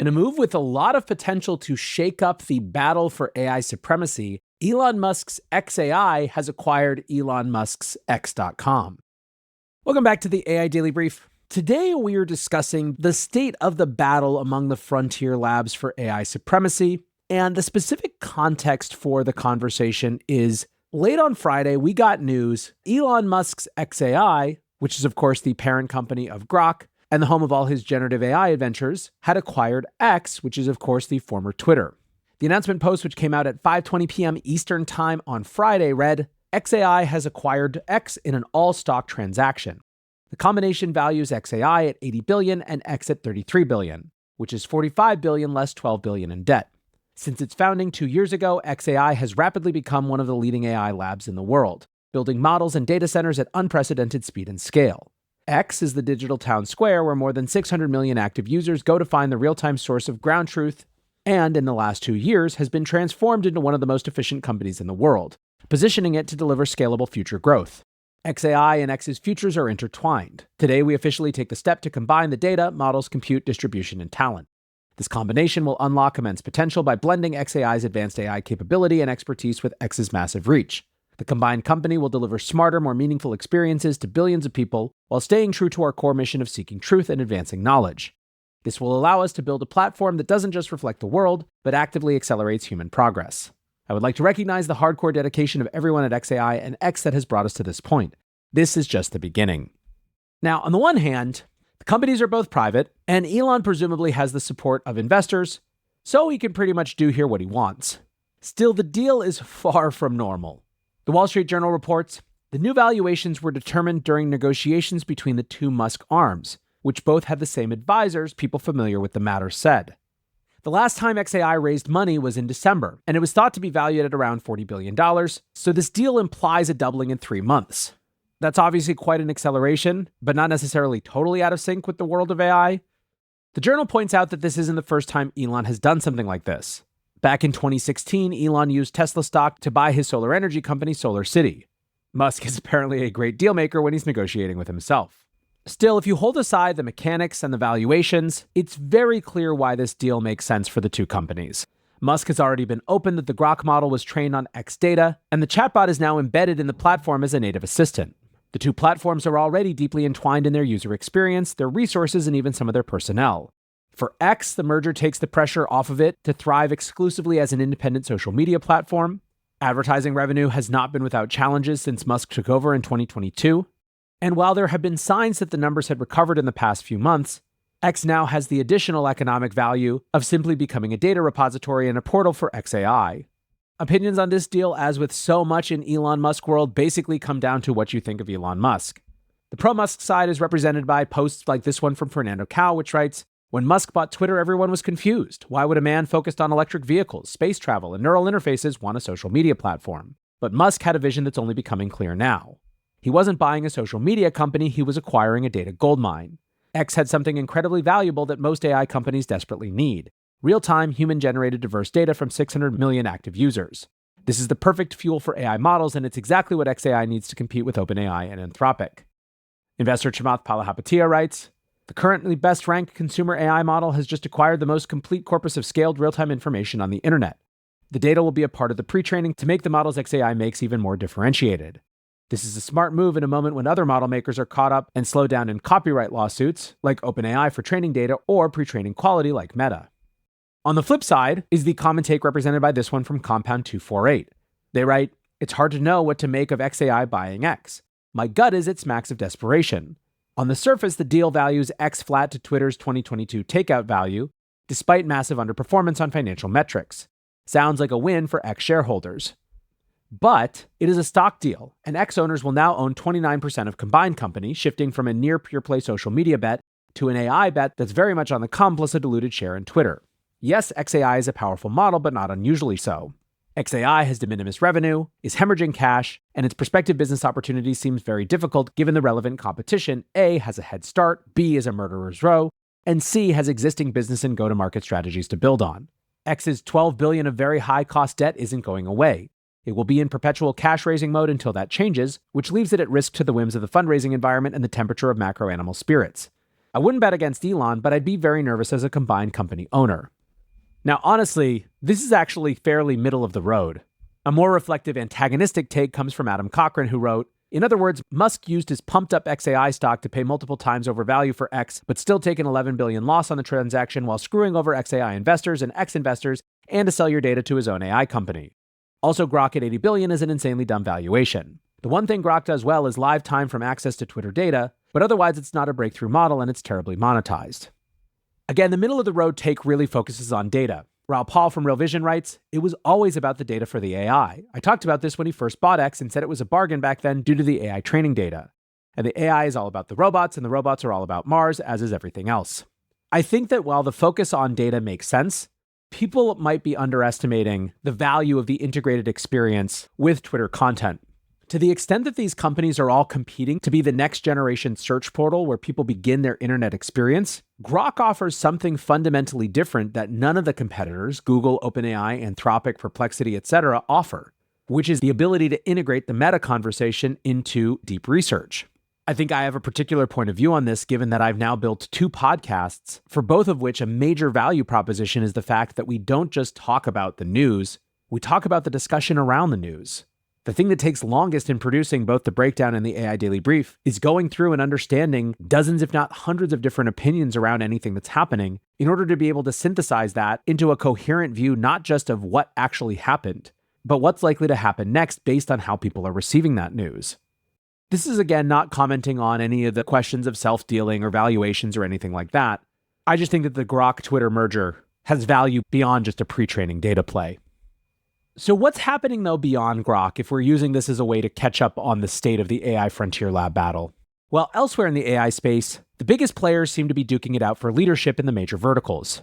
In a move with a lot of potential to shake up the battle for AI supremacy, Elon Musk's xAI has acquired Elon Musk's X.com. Welcome back to the AI Daily Brief. Today we are discussing the state of the battle among the frontier labs for AI supremacy, and the specific context for the conversation is late on Friday we got news Elon Musk's xAI, which is of course the parent company of Grok and the home of all his generative AI adventures, had acquired X, which is of course the former Twitter. The announcement post, which came out at 5:20 p.m. Eastern Time on Friday, read, xAI has acquired X in an all-stock transaction. The combination values xAI at $80 billion and X at $33 billion, which is $45 billion less $12 billion in debt. Since its founding 2 years ago, xAI has rapidly become one of the leading AI labs in the world, building models and data centers at unprecedented speed and scale. X is the digital town square where more than 600 million active users go to find the real-time source of ground truth, and in the last 2 years has been transformed into one of the most efficient companies in the world, positioning it to deliver scalable future growth. xAI and X's futures are intertwined. Today, we officially take the step to combine the data, models, compute, distribution, and talent. This combination will unlock immense potential by blending xAI's advanced AI capability and expertise with X's massive reach. The combined company will deliver smarter, more meaningful experiences to billions of people while staying true to our core mission of seeking truth and advancing knowledge. This will allow us to build a platform that doesn't just reflect the world, but actively accelerates human progress. I would like to recognize the hardcore dedication of everyone at xAI and X that has brought us to this point. This is just the beginning. Now, on the one hand, the companies are both private, and Elon presumably has the support of investors, so he can pretty much do here what he wants. Still, the deal is far from normal. The Wall Street Journal reports, the new valuations were determined during negotiations between the two Musk arms, which both had the same advisors, people familiar with the matter said. The last time xAI raised money was in December, and it was thought to be valued at around $40 billion, so this deal implies a doubling in 3 months. That's obviously quite an acceleration, but not necessarily totally out of sync with the world of AI. The journal points out that this isn't the first time Elon has done something like this. Back in 2016, Elon used Tesla stock to buy his solar energy company, SolarCity. Musk is apparently a great deal maker when he's negotiating with himself. Still, if you hold aside the mechanics and the valuations, it's very clear why this deal makes sense for the two companies. Musk has already been open that the Grok model was trained on X data, and the chatbot is now embedded in the platform as a native assistant. The two platforms are already deeply entwined in their user experience, their resources, and even some of their personnel. For X, the merger takes the pressure off of it to thrive exclusively as an independent social media platform. Advertising revenue has not been without challenges since Musk took over in 2022. And while there have been signs that the numbers had recovered in the past few months, X now has the additional economic value of simply becoming a data repository and a portal for xAI. Opinions on this deal, as with so much in Elon Musk world, basically come down to what you think of Elon Musk. The pro-Musk side is represented by posts like this one from Fernando Cao, which writes, when Musk bought Twitter, everyone was confused. Why would a man focused on electric vehicles, space travel, and neural interfaces want a social media platform? But Musk had a vision that's only becoming clear now. He wasn't buying a social media company, he was acquiring a data goldmine. X had something incredibly valuable that most AI companies desperately need: real-time, human-generated diverse data from 600 million active users. This is the perfect fuel for AI models, and it's exactly what xAI needs to compete with OpenAI and Anthropic. Investor Chamath Palihapitiya writes, the currently best-ranked consumer AI model has just acquired the most complete corpus of scaled real-time information on the internet. The data will be a part of the pre-training to make the models xAI makes even more differentiated. This is a smart move in a moment when other model makers are caught up and slowed down in copyright lawsuits, like OpenAI for training data or pre-training quality like Meta. On the flip side is the common take represented by this one from Compound 248. They write, it's hard to know what to make of xAI buying X. My gut is it smacks of desperation. On the surface, the deal values X flat to Twitter's 2022 takeout value, despite massive underperformance on financial metrics. Sounds like a win for X shareholders. But it is a stock deal, and X owners will now own 29% of combined company, shifting from a near pure-play social media bet to an AI bet that's very much on the come plus a diluted share in Twitter. Yes, xAI is a powerful model, but not unusually so. xAI has de minimis revenue, is hemorrhaging cash, and its prospective business opportunity seems very difficult given the relevant competition. A has a head start, B is a murderer's row, and C has existing business and go-to-market strategies to build on. X's $12 billion of very high-cost debt isn't going away. It will be in perpetual cash-raising mode until that changes, which leaves it at risk to the whims of the fundraising environment and the temperature of macro animal spirits. I wouldn't bet against Elon, but I'd be very nervous as a combined company owner. Now, honestly, this is actually fairly middle of the road. A more reflective antagonistic take comes from Adam Cochran, who wrote, in other words, Musk used his pumped-up xAI stock to pay multiple times over value for X, but still take an $11 billion loss on the transaction while screwing over xAI investors and X-investors and to sell your data to his own AI company. Also, Grok at $80 billion is an insanely dumb valuation. The one thing Grok does well is live time from access to Twitter data, but otherwise it's not a breakthrough model and it's terribly monetized. Again, the middle-of-the-road take really focuses on data. Raoul Paul from Real Vision writes, it was always about the data for the AI. I talked about this when he first bought X and said it was a bargain back then due to the AI training data. And the AI is all about the robots, and the robots are all about Mars, as is everything else. I think that while the focus on data makes sense, people might be underestimating the value of the integrated experience with Twitter content. To the extent that these companies are all competing to be the next generation search portal where people begin their internet experience, Grok offers something fundamentally different that none of the competitors, Google, OpenAI, Anthropic, Perplexity, etc., offer, which is the ability to integrate the meta conversation into deep research. I think I have a particular point of view on this, given that I've now built 2 podcasts, for both of which a major value proposition is the fact that we don't just talk about the news, we talk about the discussion around the news. The thing that takes longest in producing both the breakdown and the AI Daily Brief is going through and understanding dozens, if not hundreds of different opinions around anything that's happening in order to be able to synthesize that into a coherent view, not just of what actually happened, but what's likely to happen next based on how people are receiving that news. This is, again, not commenting on any of the questions of self-dealing or valuations or anything like that. I just think that the Grok-Twitter merger has value beyond just a pre-training data play. So what's happening, though, beyond Grok if we're using this as a way to catch up on the state of the AI frontier lab battle? Well, elsewhere in the AI space, the biggest players seem to be duking it out for leadership in the major verticals.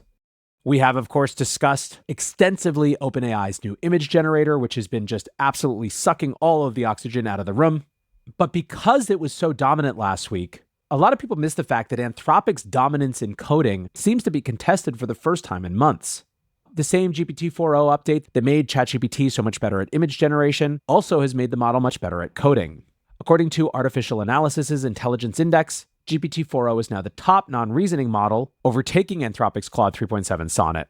We have, of course, discussed extensively OpenAI's new image generator, which has been just absolutely sucking all of the oxygen out of the room. But because it was so dominant last week, a lot of people miss the fact that Anthropic's dominance in coding seems to be contested for the first time in months. The same GPT-4o update that made ChatGPT so much better at image generation also has made the model much better at coding. According to Artificial Analysis's Intelligence Index, GPT-4o is now the top non-reasoning model, overtaking Anthropic's Claude 3.7 Sonnet.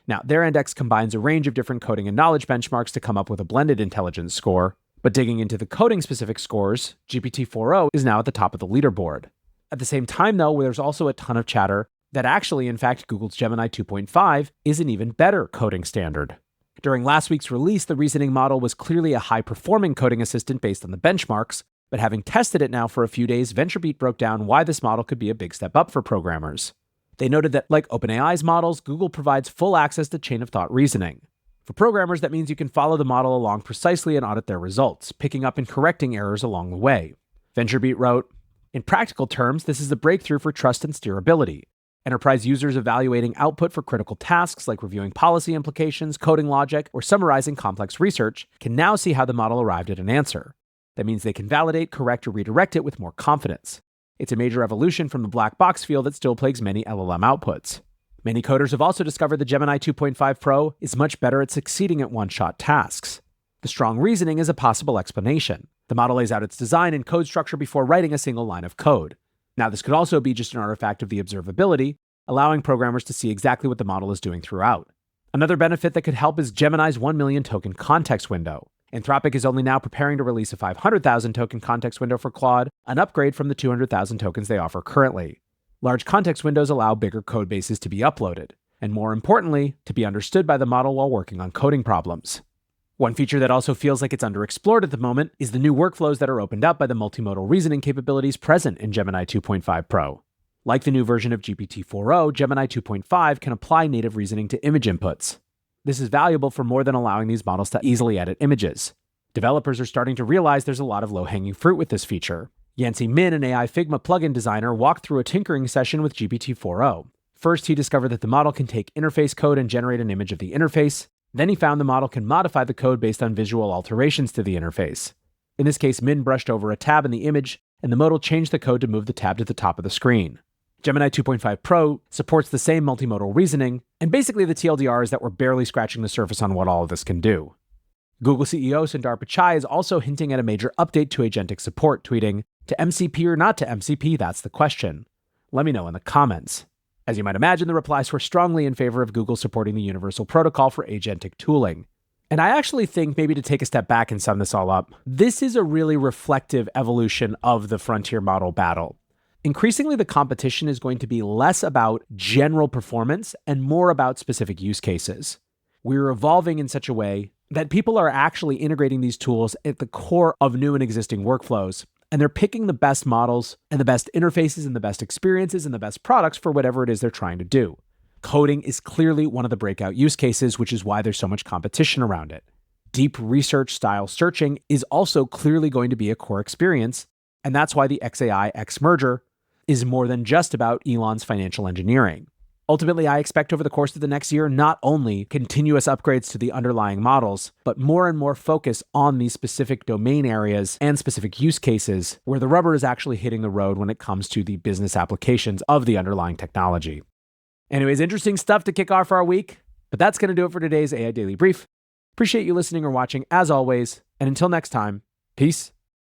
Now, their index combines a range of different coding and knowledge benchmarks to come up with a blended intelligence score, but digging into the coding-specific scores, GPT-4o is now at the top of the leaderboard. At the same time, though, there's also a ton of chatter that actually, in fact, Google's Gemini 2.5 is an even better coding standard. During last week's release, the reasoning model was clearly a high-performing coding assistant based on the benchmarks, but having tested it now for a few days, VentureBeat broke down why this model could be a big step up for programmers. They noted that, like OpenAI's models, Google provides full access to chain-of-thought reasoning. For programmers, that means you can follow the model along precisely and audit their results, picking up and correcting errors along the way. VentureBeat wrote, in practical terms, this is a breakthrough for trust and steerability. Enterprise users evaluating output for critical tasks like reviewing policy implications, coding logic, or summarizing complex research can now see how the model arrived at an answer. That means they can validate, correct, or redirect it with more confidence. It's a major evolution from the black box feel that still plagues many LLM outputs. Many coders have also discovered the Gemini 2.5 Pro is much better at succeeding at one-shot tasks. The strong reasoning is a possible explanation. The model lays out its design and code structure before writing a single line of code. Now, this could also be just an artifact of the observability, allowing programmers to see exactly what the model is doing throughout. Another benefit that could help is Gemini's 1 million token context window. Anthropic is only now preparing to release a 500,000 token context window for Claude, an upgrade from the 200,000 tokens they offer currently. Large context windows allow bigger code bases to be uploaded, and more importantly, to be understood by the model while working on coding problems. One feature that also feels like it's underexplored at the moment is the new workflows that are opened up by the multimodal reasoning capabilities present in Gemini 2.5 Pro. Like the new version of GPT-4o, Gemini 2.5 can apply native reasoning to image inputs. This is valuable for more than allowing these models to easily edit images. Developers are starting to realize there's a lot of low-hanging fruit with this feature. Yancey Min, an AI Figma plugin designer, walked through a tinkering session with GPT-4o. First, he discovered that the model can take interface code and generate an image of the interface. Then he found the model can modify the code based on visual alterations to the interface. In this case, Min brushed over a tab in the image, and the model changed the code to move the tab to the top of the screen. Gemini 2.5 Pro supports the same multimodal reasoning, and basically the TLDR is that we're barely scratching the surface on what all of this can do. Google CEO Sundar Pichai is also hinting at a major update to agentic support, tweeting, "To MCP or not to MCP, that's the question. Let me know in the comments. As you might imagine, the replies were strongly in favor of Google supporting the Universal Protocol for agentic tooling. And I actually think, maybe to take a step back and sum this all up, this is a really reflective evolution of the frontier model battle. Increasingly, the competition is going to be less about general performance and more about specific use cases. We're evolving in such a way that people are actually integrating these tools at the core of new and existing workflows, and they're picking the best models and the best interfaces and the best experiences and the best products for whatever it is they're trying to do. Coding is clearly one of the breakout use cases, which is why there's so much competition around it. Deep research style searching is also clearly going to be a core experience, and that's why the xAI X merger is more than just about Elon's financial engineering. Ultimately, I expect over the course of the next year, not only continuous upgrades to the underlying models, but more and more focus on these specific domain areas and specific use cases where the rubber is actually hitting the road when it comes to the business applications of the underlying technology. Anyways, interesting stuff to kick off our week, but that's going to do it for today's AI Daily Brief. Appreciate you listening or watching as always, and until next time, peace.